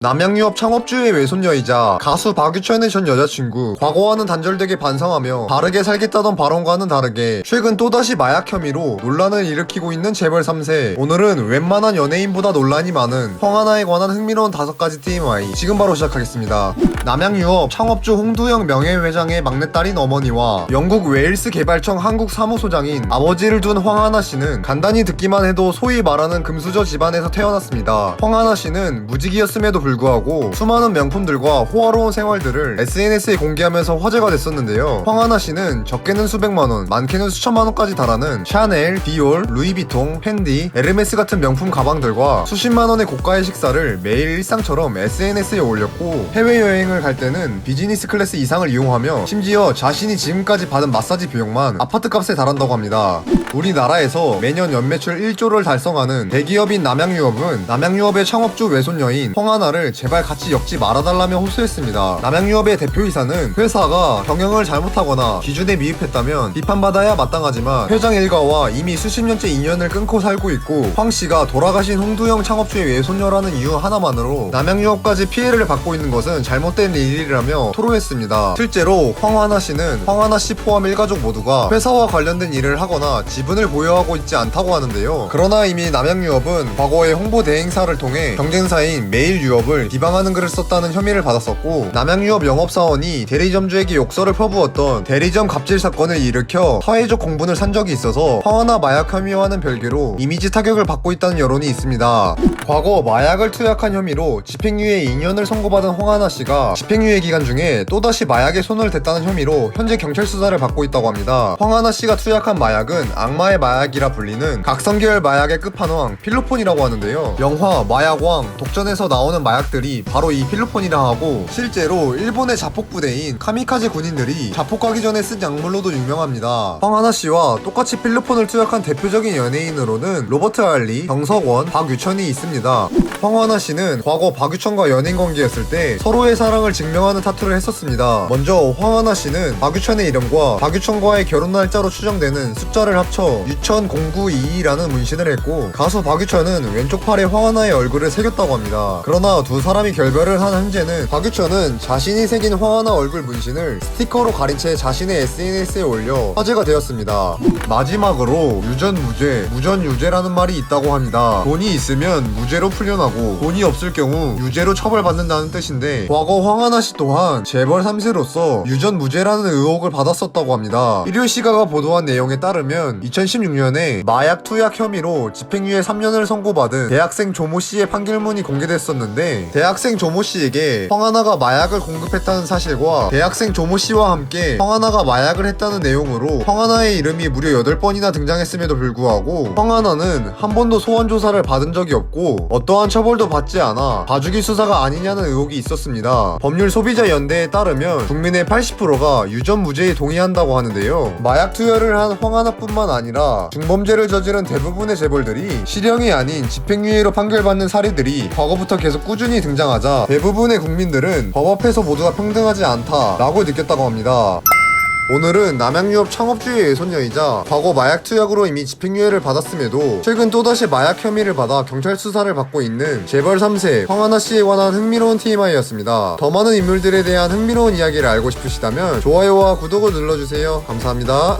남양유업 창업주의 외손녀이자 가수 박유천의 전 여자친구, 과거와는 단절되게 반성하며 다르게 살겠다던 발언과는 다르게 최근 또다시 마약 혐의로 논란을 일으키고 있는 재벌 3세. 오늘은 웬만한 연예인보다 논란이 많은 황하나에 관한 흥미로운 5가지 TMI 지금 바로 시작하겠습니다. 남양유업 창업주 홍두영 명예회장의 막내딸인 어머니와 영국 웨일스 개발청 한국 사무소장인 아버지를 둔 황하나 씨는 간단히 듣기만 해도 소위 말하는 금수저 집안에서 태어났습니다. 황하나 씨는 무직이었음에도 불구하고 수많은 명품들과 호화로운 생활들을 SNS에 공개하면서 화제가 됐었는데요. 황하나 씨는 적게는 수백만원, 많게는 수천만원까지 달하는 샤넬, 디올, 루이비통, 펜디, 에르메스 같은 명품 가방들과 수십만원의 고가의 식사를 매일 일상처럼 SNS에 올렸고, 해외여행을 갈 때는 비즈니스 클래스 이상을 이용하며 심지어 자신이 지금까지 받은 마사지 비용만 아파트값에 달한다고 합니다. 우리나라에서 매년 연매출 1조를 달성하는 대기업인 남양유업은 남양유업의 창업주 외손녀인 황하나를 제발 같이 엮지 말아달라며 호소했습니다. 남양유업의 대표이사는 회사가 경영을 잘못하거나 기준에 미흡했다면 비판받아야 마땅하지만 회장 일가와 이미 수십 년째 인연을 끊고 살고 있고, 황 씨가 돌아가신 홍두영 창업주의 외손녀라는 이유 하나만으로 남양유업까지 피해를 받고 있는 것은 잘못된 일이라며 토로했습니다. 실제로 황하나 씨는 황하나 씨 포함 일가족 모두가 회사와 관련된 일을 하거나 지분을 보유하고 있지 않다고 하는데요. 그러나 이미 남양유업은 과거에 홍보 대행사를 통해 경쟁사인 메일유업을 비방하는 글을 썼다는 혐의를 받았었고, 남양유업 영업사원이 대리점주에게 욕설을 퍼부었던 대리점 갑질 사건을 일으켜 사회적 공분을 산 적이 있어서 황하나 마약 혐의와는 별개로 이미지 타격을 받고 있다는 여론이 있습니다. 과거 마약을 투약한 혐의로 집행유예 2년을 선고받은 황하나 씨가 집행유예 기간 중에 또다시 마약에 손을 댔다는 혐의로 현재 경찰 수사를 받고 있다고 합니다. 황하나 씨가 투약한 마약은 악마의 마약이라 불리는 각성계열 마약의 끝판왕 필로폰이라고 하는데요. 영화 마약왕 독전에서 나오는 마약들이 바로 이 필로폰이라 하고, 실제로 일본의 자폭부대인 카미카제 군인들이 자폭하기 전에 쓴 약물로도 유명합니다. 황하나 씨와 똑같이 필로폰을 투약한 대표적인 연예인으로는 로버트 알리, 정석원, 박유천이 있습니다. 황하나 씨는 과거 박유천과 연인 관계였을 때 서로의 사랑을 증명하는 타투를 했었습니다. 먼저 황하나 씨는 박유천의 이름과 박유천과의 결혼 날짜로 추정되는 숫자를 합쳐 유천0922라는 문신을 했고, 가수 박유천은 왼쪽 팔에 황하나의 얼굴을 새겼다고 합니다. 그러나 두 사람이 결별을 한 현재는 박유천은 자신이 새긴 황하나 얼굴 문신을 스티커로 가린 채 자신의 SNS에 올려 화제가 되었습니다. 마지막으로 유전무죄, 무전유죄라는 말이 있다고 합니다. 돈이 있으면 무죄로 풀려나고 돈이 없을 경우 유죄로 처벌받는다는 뜻인데, 과거 황하나 씨 또한 재벌 3세로서 유전무죄라는 의혹을 받았었다고 합니다. 일요시가가 보도한 내용에 따르면 2016년에 마약 투약 혐의로 집행유예 3년을 선고받은 대학생 조모 씨의 판결문이 공개됐었는데, 대학생 조모 씨에게 황하나가 마약을 공급했다는 사실과 대학생 조모 씨와 함께 황하나가 마약을 했다는 내용으로 황하나의 이름이 무려 8번이나 등장했음에도 불구하고 황하나는 한 번도 소환 조사를 받은 적이 없고 어떠한 처벌도 받지 않아 봐주기 수사가 아니냐는 의혹이 있었습니다. 법률 소비자 연대에 따르면 국민의 80%가 유전 무죄에 동의한다고 하는데요. 마약 투여를 한 황하나뿐만 아니라 중범죄를 저지른 대부분의 재벌들이 실형이 아닌 집행유예로 판결받는 사례들이 과거부터 계속 꾸준히 등장하자 대부분의 국민들은 법 앞에서 모두가 평등하지 않다라고 느꼈다고 합니다. 오늘은 남양유업 창업주의 외손녀이자 과거 마약 투약으로 이미 집행유예를 받았음에도 최근 또다시 마약 혐의를 받아 경찰 수사를 받고 있는 재벌 3세 황하나 씨에 관한 흥미로운 TMI였습니다. 더 많은 인물들에 대한 흥미로운 이야기를 알고 싶으시다면 좋아요와 구독을 눌러주세요. 감사합니다.